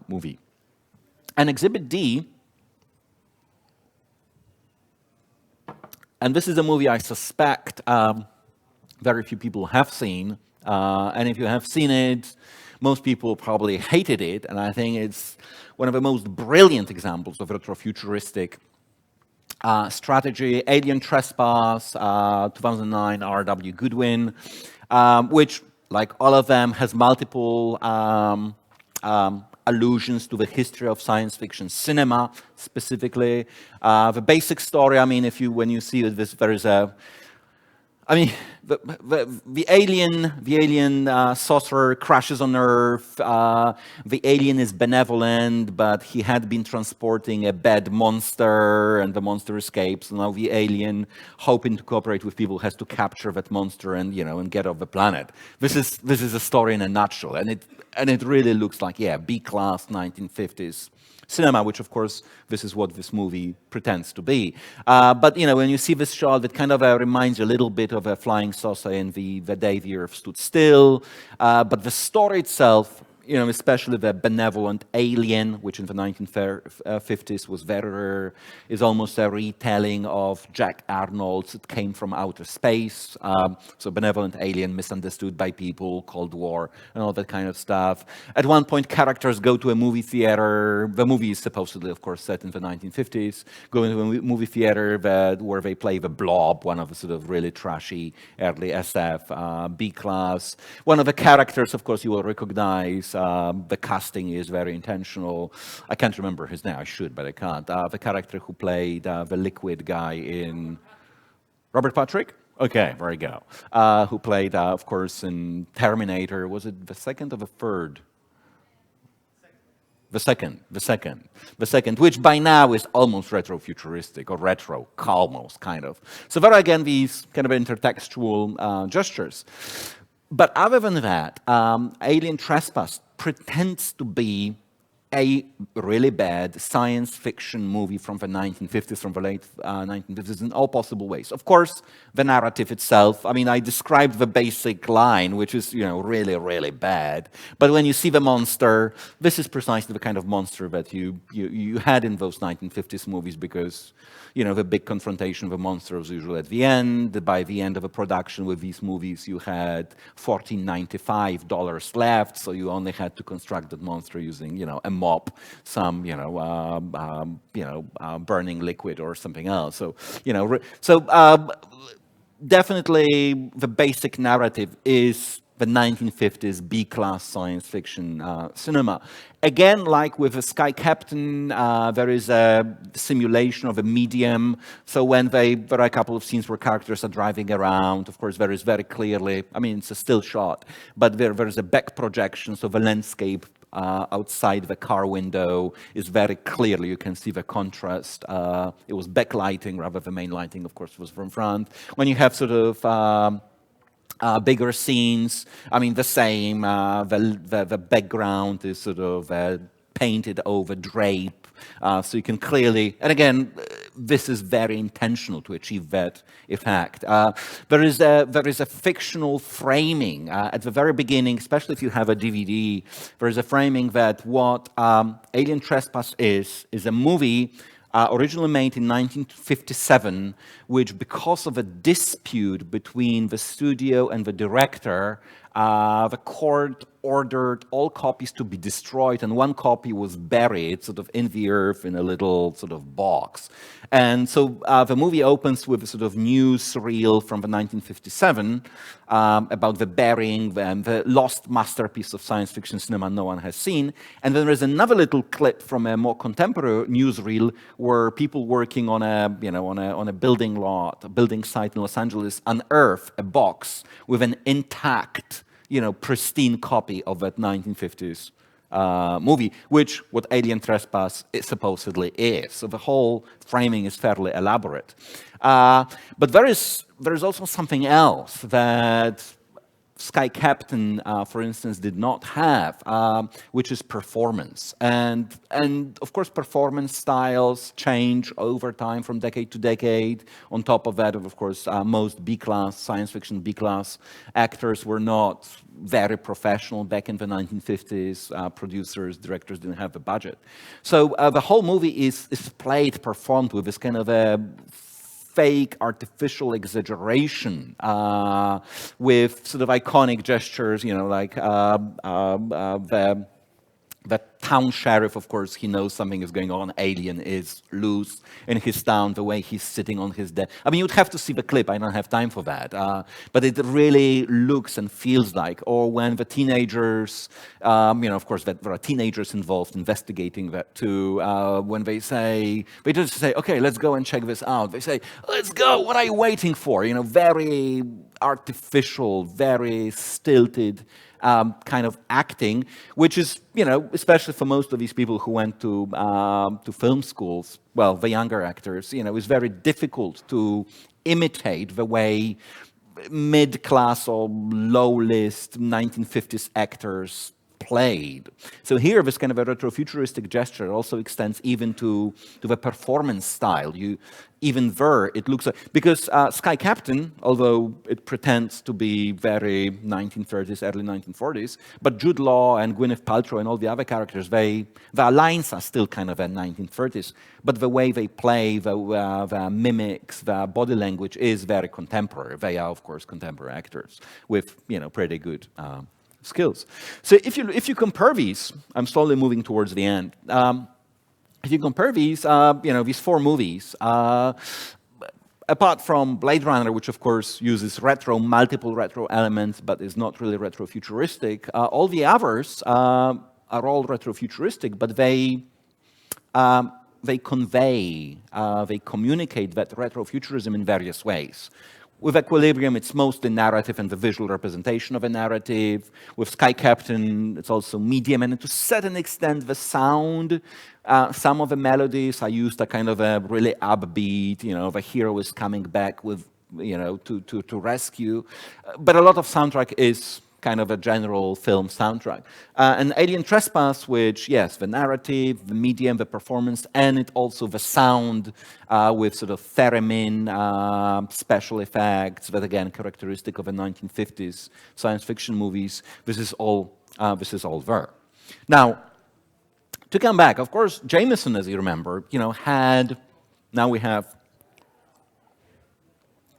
movie. And Exhibit D, and this is a movie I suspect very few people have seen, and if you have seen it, most people probably hated it, and I think it's one of the most brilliant examples of retrofuturistic strategy. Alien Trespass, 2009, R.W. Goodwin, which, like all of them, has multiple allusions to the history of science fiction cinema, specifically. The basic story, I mean, when you see this, there is a, I mean, the alien saucer crashes on Earth. The alien is benevolent, but he had been transporting a bad monster, and the monster escapes. Now the alien, hoping to cooperate with people, has to capture that monster and and get off the planet. This is a story in a nutshell, and it really looks like B-class 1950s cinema, which of course this is what this movie pretends to be. But when you see this shot, it kind of reminds you a little bit of a flying saucer in the day the Earth stood still. But the story itself, especially the benevolent alien, which in the 1950s was very rare, is almost a retelling of Jack Arnold's It Came from Outer Space. So benevolent alien, misunderstood by people, Cold War, and all that kind of stuff. At one point, characters go to a movie theater. The movie is supposedly, of course, set in the 1950s. Go into a movie theater where they play The Blob, one of the sort of really trashy early SF, B-class. One of the characters, of course, you will recognize. The casting is very intentional. I can't remember his name. I should, but I can't. The character who played the liquid guy in Robert Patrick? Okay, there you go. Who played, of course, in Terminator. Was it the second or the third? The second, which by now is almost retrofuturistic, or retro, almost, kind of. So there are, again, these kind of intertextual gestures. But other than that, Alien Trespass pretends to be a really bad science fiction movie from the 1950s, from the late 1950s, in all possible ways. Of course, the narrative itself, I mean, I described the basic line, which is, really, really bad. But when you see the monster, this is precisely the kind of monster that you had in those 1950s movies, because, the big confrontation of the monster was usually at the end. By the end of a production with these movies, you had $14.95 left, so you only had to construct that monster using, a mop, some, burning liquid or something else. So, definitely the basic narrative is the 1950s B-class science fiction cinema. Again, like with the Sky Captain, there is a simulation of a medium. So when there are a couple of scenes where characters are driving around, of course, there is very clearly, I mean, it's a still shot, but there is a back projection, so the landscape outside the car window is very clearly, you can see the contrast. It was backlighting rather than main lighting, of course, was from front. When you have sort of bigger scenes, I mean, the same, the background is sort of painted over drape, so you can clearly, and again, this is very intentional to achieve that effect. There is a fictional framing at the very beginning, especially if you have a DVD. There is a framing that what Alien Trespass is a movie originally made in 1957, which, because of a dispute between the studio and the director, the court ordered all copies to be destroyed, and one copy was buried sort of in the earth in a little sort of box. And so the movie opens with a sort of news reel from the 1957 about the burying, the lost masterpiece of science fiction cinema no one has seen. And then there's another little clip from a more contemporary newsreel where people working on a, on a building lot, a building site in Los Angeles, unearth a box with an intact, pristine copy of that 1950s movie, which what Alien Trespass supposedly is. So the whole framing is fairly elaborate. But there is also something else that Sky Captain, for instance, did not have, which is performance. And of course, performance styles change over time from decade to decade. On top of that, of course, most B-class, science fiction B-class actors were not very professional back in the 1950s. Producers, directors didn't have the budget. So the whole movie is played, performed with this kind of a fake artificial exaggeration with sort of iconic gestures, like the town sheriff, of course, he knows something is going on. Alien is loose in his town, the way he's sitting on his desk. I mean, you'd have to see the clip. I don't have time for that. But it really looks and feels like. Or when the teenagers, of course, that there are teenagers involved investigating that too. When they just say, okay, let's go and check this out. They say, let's go. What are you waiting for? Very artificial, very stilted kind of acting, which is, especially for most of these people who went to film schools, well, the younger actors, it's very difficult to imitate the way mid-class or low-list 1950s actors played. So here, this kind of a retrofuturistic gesture also extends even to the performance style. Even there, it looks like, because Sky Captain, although it pretends to be very 1930s, early 1940s, but Jude Law and Gwyneth Paltrow and all the other characters, their lines are still kind of in 1930s, but the way they play, the mimics, the body language is very contemporary. They are, of course, contemporary actors with, pretty good skills. So if you compare these, I'm slowly moving towards the end. If you compare these, these four movies, apart from Blade Runner, which of course uses multiple retro elements, but is not really retrofuturistic, all the others are all retrofuturistic, but they convey, they communicate that retrofuturism in various ways. With Equilibrium, it's mostly narrative and the visual representation of a narrative. With Sky Captain, it's also medium, and to a certain extent, the sound. Some of the melodies are used a kind of a really upbeat, the hero is coming back with, to rescue. But a lot of soundtrack is kind of a general film soundtrack. And Alien Trespass, which, yes, the narrative, the medium, the performance, and it also the sound with sort of theremin, special effects, that again, characteristic of the 1950s science fiction movies. This is all there. Now, to come back, of course, Jameson, as you remember, now we have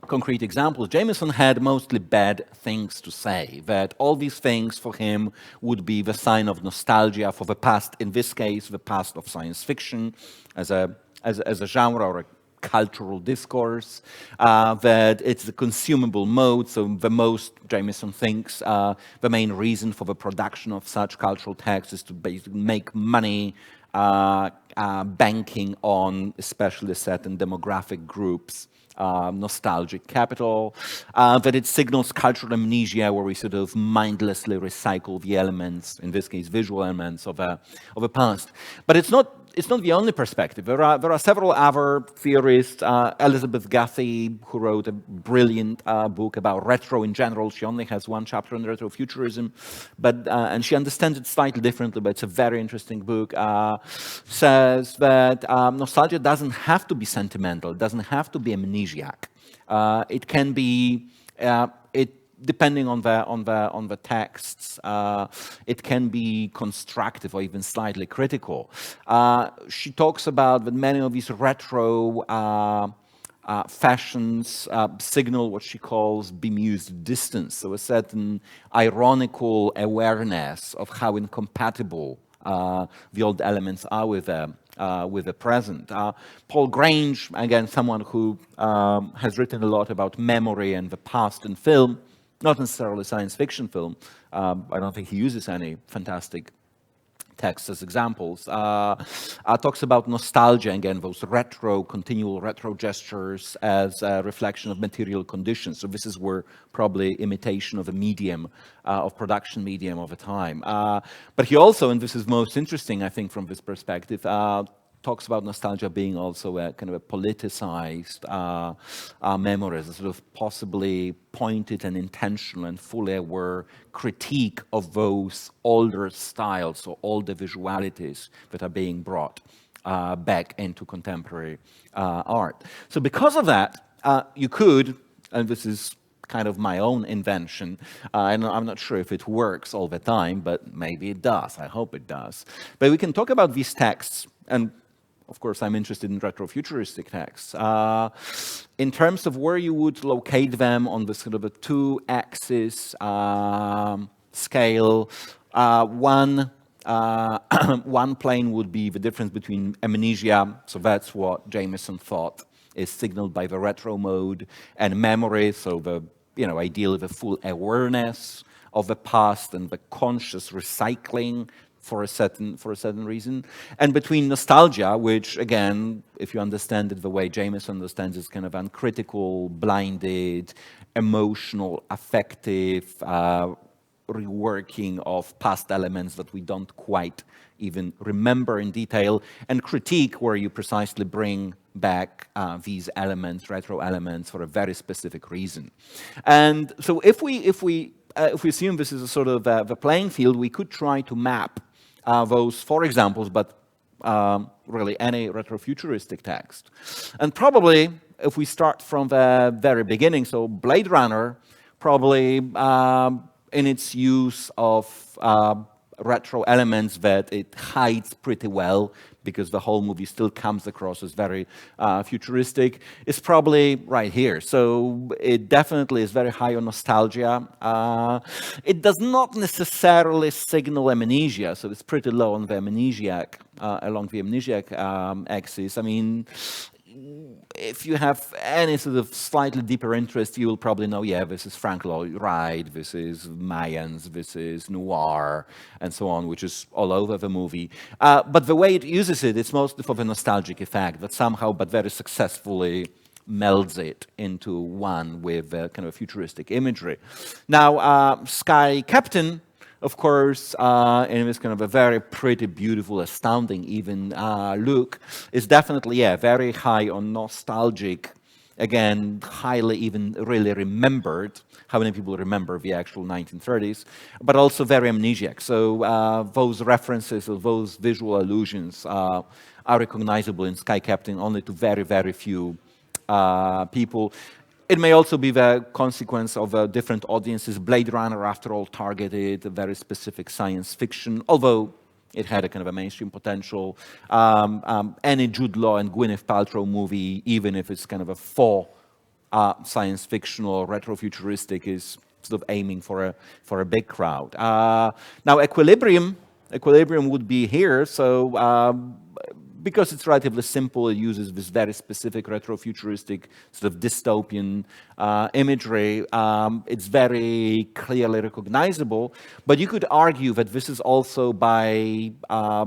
concrete examples. Jameson had mostly bad things to say, that all these things for him would be the sign of nostalgia for the past, in this case, the past of science fiction as a genre or a cultural discourse, that it's a consumable mode, so the most, Jameson thinks, the main reason for the production of such cultural texts is to basically make money banking on especially certain demographic groups, nostalgic capital, that it signals cultural amnesia, where we sort of mindlessly recycle the elements, in this case visual elements, of a past. But it's not the only perspective. There are several other theorists. Elizabeth Gassi, who wrote a brilliant book about retro in general. She only has one chapter on retrofuturism, and she understands it slightly differently, but it's a very interesting book. Says that nostalgia doesn't have to be sentimental. It doesn't have to be amnesiac. It can be depending on the texts, it can be constructive or even slightly critical. She talks about that many of these retro fashions signal what she calls bemused distance, so a certain ironical awareness of how incompatible the old elements are with the present. Paul Grange, again, someone who has written a lot about memory and the past in film, not necessarily science fiction film. I don't think he uses any fantastic texts as examples, talks about nostalgia, again, those continual retro gestures as a reflection of material conditions. So this is where probably imitation of a medium, of production medium of a time. But he also, and this is most interesting, I think, from this perspective, talks about nostalgia being also a kind of a politicized memory, as a sort of possibly pointed and intentional and fully aware critique of those older styles, or older visualities that are being brought back into contemporary art. So because of that, you could, and this is kind of my own invention, and I'm not sure if it works all the time, but maybe it does. I hope it does. But we can talk about these texts, and of course, I'm interested in retrofuturistic texts. In terms of where you would locate them on this sort of a two-axis scale, one plane would be the difference between amnesia, so that's what Jameson thought is signaled by the retro mode, and memory, so the ideally the full awareness of the past and the conscious recycling for a certain reason, and between nostalgia, which again, if you understand it the way Jameson understands, is kind of uncritical, blinded, emotional, affective reworking of past elements that we don't quite even remember in detail, and critique, where you precisely bring back these elements, retro elements, for a very specific reason. And so if we assume this is a sort of the playing field, we could try to map those 4 examples, but really any retrofuturistic text. And probably, if we start from the very beginning, so Blade Runner, probably in its use of retro elements that it hides pretty well, because the whole movie still comes across as very futuristic, is probably right here. So it definitely is very high on nostalgia. It does not necessarily signal amnesia, so it's pretty low on the amnesiac, along the amnesiac axis. I mean, if you have any sort of slightly deeper interest, you will probably know, yeah, this is Frank Lloyd Wright, this is Mayans, this is noir, and so on, which is all over the movie. But the way it uses it, it's mostly for the nostalgic effect, that somehow, but very successfully, melds it into one with kind of futuristic imagery. Now, Sky Captain, of course, in this kind of a very pretty, beautiful, astounding even look, is definitely, yeah, very high on nostalgic, again, highly even really remembered. How many people remember the actual 1930s? But also very amnesiac. So those references or those visual allusions are recognizable in Sky Captain only to very, very few people. It may also be the consequence of different audiences. Blade Runner, after all, targeted a very specific science fiction, although it had a kind of a mainstream potential. Any Jude Law and Gwyneth Paltrow movie, even if it's kind of a for science fiction or retrofuturistic, is sort of aiming for a big crowd. Now, Equilibrium would be here, so because it's relatively simple, it uses this very specific retrofuturistic sort of dystopian imagery. It's very clearly recognizable, but you could argue that this is also by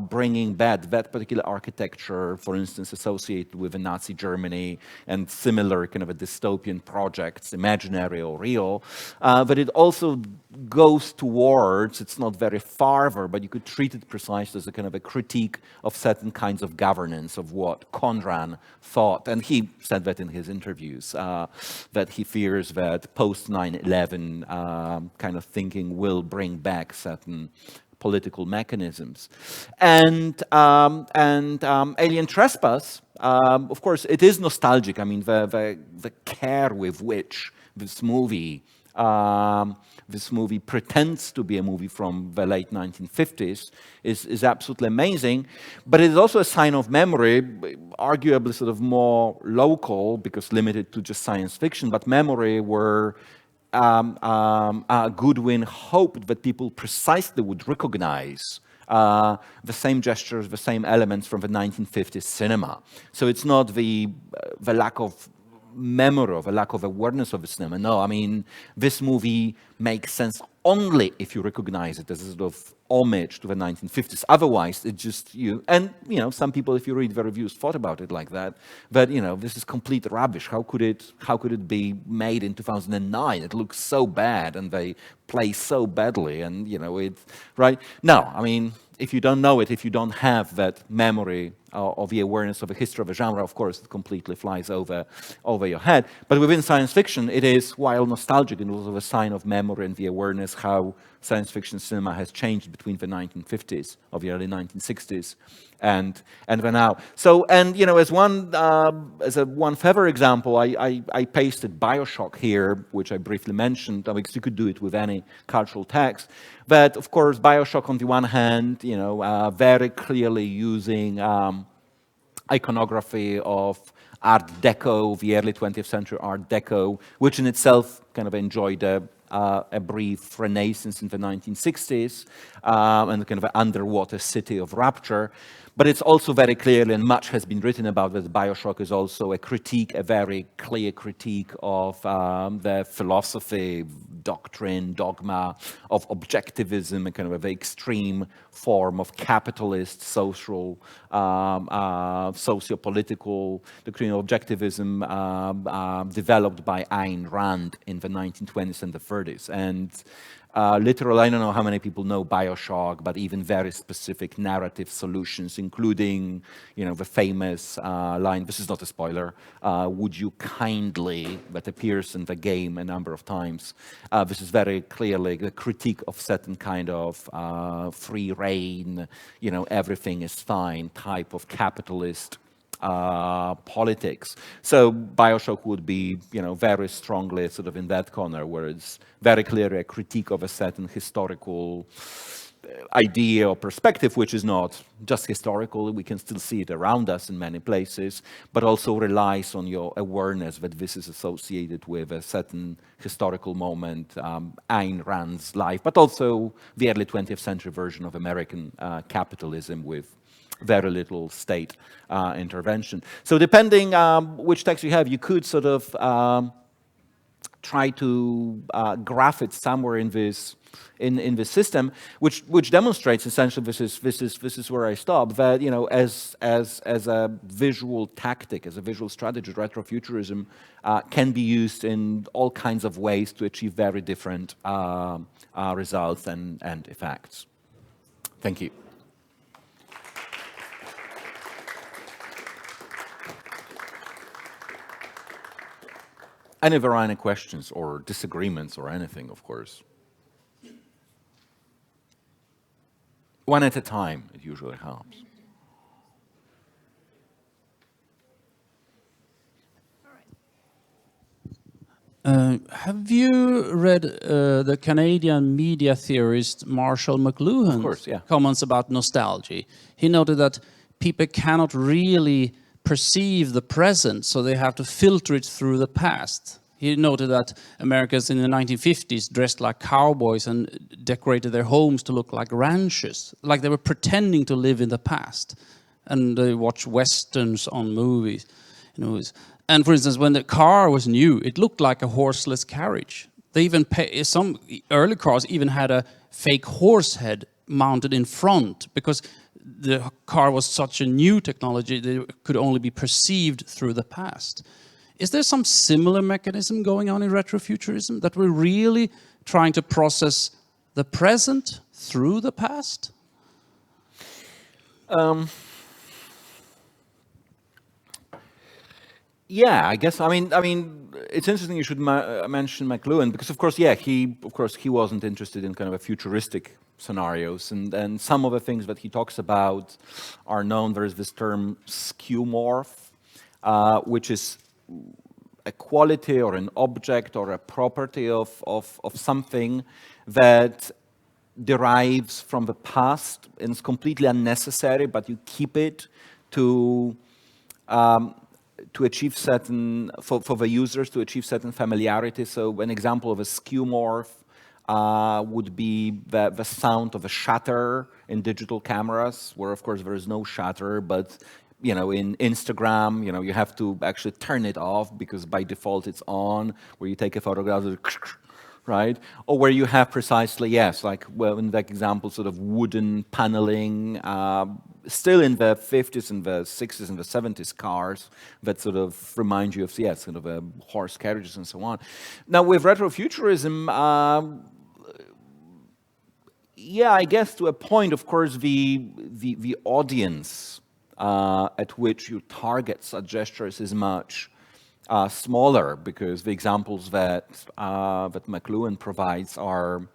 bringing that particular architecture, for instance, associated with Nazi Germany and similar kind of a dystopian projects, imaginary or real, that it also goes towards, it's not very farther, but you could treat it precisely as a kind of a critique of certain kinds of governance, of what Conran thought, and he said that in his interviews, that he fears that post 9/11 kind of thinking will bring back certain political mechanisms. And Alien Trespass, of course, it is nostalgic. I mean, the care with which this movie this movie pretends to be a movie from the late 1950s is absolutely amazing. But it is also a sign of memory, arguably sort of more local because limited to just science fiction, but memory where Goodwin hoped that people precisely would recognize the same gestures, the same elements from the 1950s cinema. So it's not the lack of memory, of a lack of awareness of the cinema. No, I mean, this movie makes sense only if you recognize it as a sort of homage to the 1950s. Otherwise, it just, some people, if you read the reviews, thought about it like that. But, this is complete rubbish. How could it be made in 2009? It looks so bad and they play so badly and, right? No, I mean, if you don't know it, if you don't have that memory or the awareness of the history of a genre, of course, it completely flies over your head. But within science fiction, it is, while nostalgic, and also a sign of memory and the awareness how science fiction cinema has changed between the 1950s or the early 1960s and the now. So, and as one further example, I pasted Bioshock here, which I briefly mentioned, because you could do it with any cultural text. But of course, Bioshock on the one hand, very clearly using iconography of Art Deco, the early 20th century Art Deco, which in itself kind of enjoyed a brief renaissance in the 1960s, and kind of an underwater city of rapture. But it's also very clearly, and much has been written about that, Bioshock is also a critique, a very clear critique of the philosophy, doctrine, dogma of objectivism, a kind of an extreme form of capitalist, social, socio-political doctrine of objectivism developed by Ayn Rand in the 1920s and the 30s. And literally, I don't know how many people know Bioshock, but even very specific narrative solutions, including, the famous line, this is not a spoiler, would you kindly, that appears in the game a number of times. This is very clearly the critique of certain kind of free reign, everything is fine type of capitalist politics. So Bioshock would be, very strongly sort of in that corner, where it's very clearly a critique of a certain historical idea or perspective, which is not just historical. We can still see it around us in many places, but also relies on your awareness that this is associated with a certain historical moment, Ayn Rand's life, but also the early 20th century version of American capitalism with very little state intervention. So depending which text you have, you could sort of try to graph it somewhere in this system, which demonstrates essentially this is where I stop, that as a visual tactic, as a visual strategy, retrofuturism can be used in all kinds of ways to achieve very different results and effects. Thank you. Any variety of questions or disagreements or anything, of course. One at a time, it usually helps. Have you read the Canadian media theorist Marshall McLuhan's comments about nostalgia? He noted that people cannot really perceive the present, so they have to filter it through the past. He noted that Americans in the 1950s dressed like cowboys and decorated their homes to look like ranches, like they were pretending to live in the past. And they watched westerns on movies. And for instance, when the car was new, it looked like a horseless carriage. They even some early cars even had a fake horse head mounted in front, because the car was such a new technology that it could only be perceived through the past. Is there some similar mechanism going on in retrofuturism, that we're really trying to process the present through the past? Yeah, I guess. I mean, it's interesting you should mention McLuhan, because of course, he wasn't interested in kind of a futuristic scenarios, and some of the things that he talks about are known. There is this term Skew Morph, which is a quality or an object or a property of something that derives from the past and is completely unnecessary, but you keep it to achieve certain, for the users to achieve certain familiarity. So an example of a skew morph would be the sound of a shutter in digital cameras, where of course there is no shutter, but you know, in Instagram, you know, you have to actually turn it off because by default it's on, where you take a photograph, right? Or where you have precisely, yes, like, well, in that example, sort of wooden paneling, still in the 50s and the 60s and the 70s cars that sort of remind you of, yes, sort of horse carriages and so on. Now, with retrofuturism, yeah, I guess to a point, of course, the audience at which you target such gestures is much smaller, because the examples that that McLuhan provides are,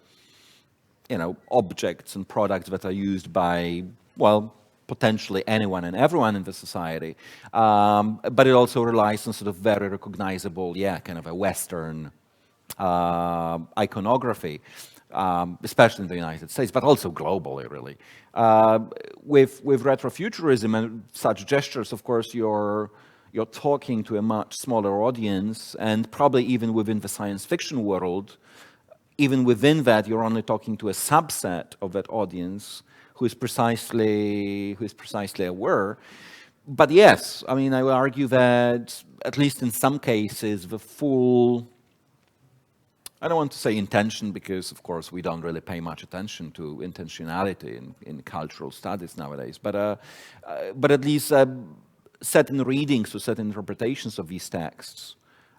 you know, objects and products that are used by, well, potentially anyone and everyone in the society. But it also relies on sort of very recognizable, yeah, kind of a Western iconography. Especially in the United States, but also globally, really. With retrofuturism and such gestures, of course, you're talking to a much smaller audience, and probably even within the science fiction world, even within that, you're only talking to a subset of that audience who is precisely aware. But yes, I mean, I would argue that at least in some cases, the full, I don't want to say intention, because of course we don't really pay much attention to intentionality in cultural studies nowadays, but at least certain readings or certain interpretations of these texts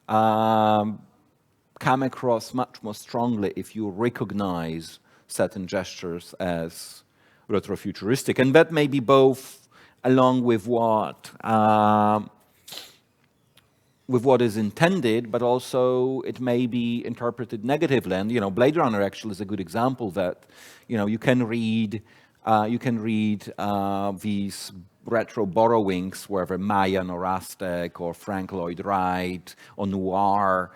come across much more strongly if you recognize certain gestures as retrofuturistic. And that may be both along with what is intended, but also it may be interpreted negatively. And you know, Blade Runner actually is a good example that, you know, you can read these retro borrowings, whether Mayan or Aztec or Frank Lloyd Wright or noir.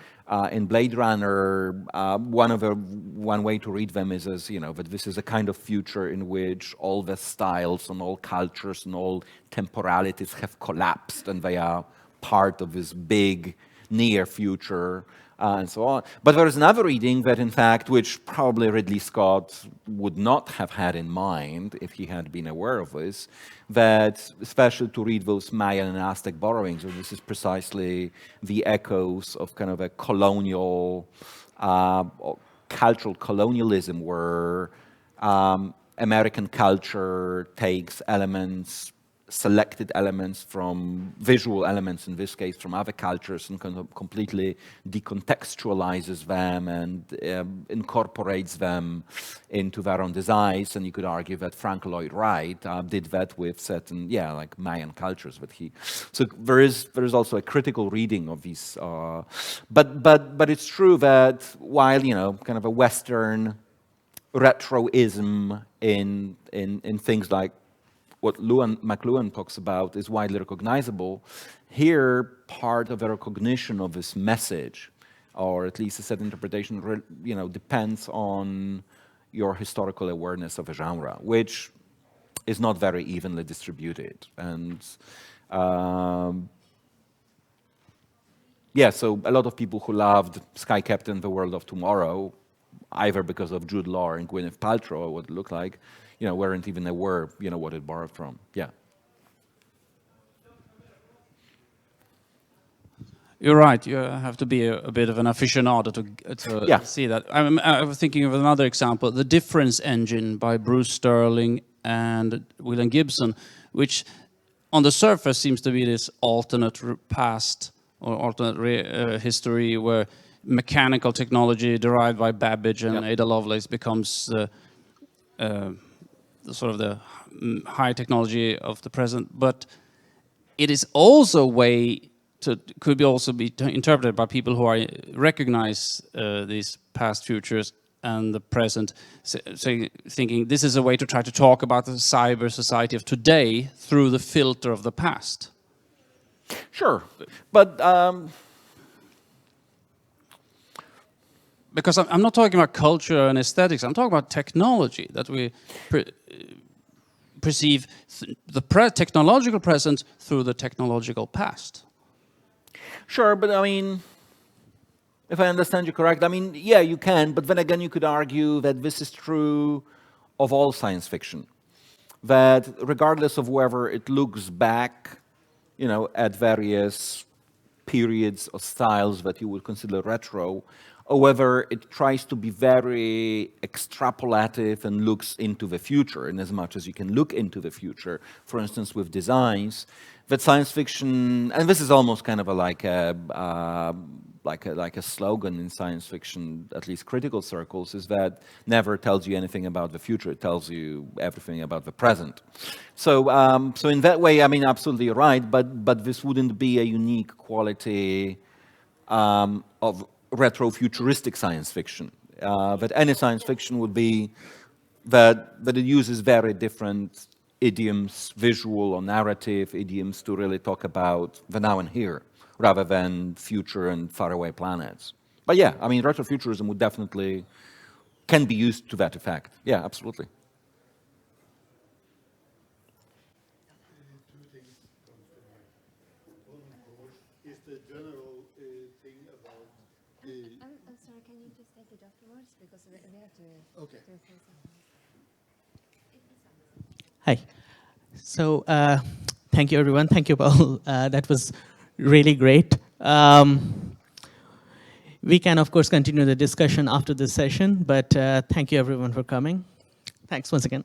In Blade Runner, one way to read them is as, you know, that this is a kind of future in which all the styles and all cultures and all temporalities have collapsed, and they are part of this big near future, and so on. But there is another reading that, in fact, which probably Ridley Scott would not have had in mind if he had been aware of this, that especially to read those Mayan and Aztec borrowings, this is precisely the echoes of kind of a colonial, cultural colonialism, where American culture takes elements, selected elements from visual elements, in this case from other cultures, and kind of completely decontextualizes them and incorporates them into their own designs. And you could argue that Frank Lloyd Wright did that with certain, yeah, like Mayan cultures. But so there is also a critical reading of these. But it's true that while, you know, kind of a Western retroism in things like what McLuhan talks about is widely recognizable, here part of the recognition of this message, or at least a set interpretation, you know, depends on your historical awareness of a genre, which is not very evenly distributed. And yeah, so a lot of people who loved Sky Captain: The World of Tomorrow, either because of Jude Law and Gwyneth Paltrow or what it looked like, you know, weren't even aware, you know, what it borrowed from. Yeah. You're right. You have to be a bit of an aficionado to see that. I was thinking of another example, The Difference Engine by Bruce Sterling and William Gibson, which on the surface seems to be this alternate past or alternate history where mechanical technology derived by Babbage and Ada Lovelace becomes sort of the high technology of the present, but it is also a way to, could be also be interpreted by people who are recognize these past futures and the present, thinking this is a way to try to talk about the cyber society of today through the filter of the past. Sure, but because I'm not talking about culture and aesthetics, I'm talking about technology, that we perceive the technological present through the technological past. Sure, but I mean, if I understand you correct, I mean, yeah, you can, but then again, you could argue that this is true of all science fiction. That regardless of whether it looks back, you know, at various periods or styles that you would consider retro, or whether it tries to be very extrapolative and looks into the future, in as much as you can look into the future, for instance, with designs, that science fiction, and this is almost kind of like a slogan in science fiction, at least critical circles, is that never tells you anything about the future, it tells you everything about the present. So, so in that way, I mean, absolutely right, but this wouldn't be a unique quality of retrofuturistic science fiction. That any science fiction would be that it uses very different idioms, visual or narrative idioms, to really talk about the now and here, rather than future and faraway planets. But yeah, I mean, retrofuturism would definitely, can be used to that effect. Yeah, absolutely. Two things come to mind. One, of course, is the general thing about the... I'm sorry, can you just take it afterwards? Because we have to... Okay. To say something. Hi. So thank you, everyone. Thank you, Paul. That was really great. We can, of course, continue the discussion after this session, but thank you, everyone, for coming. Thanks once again.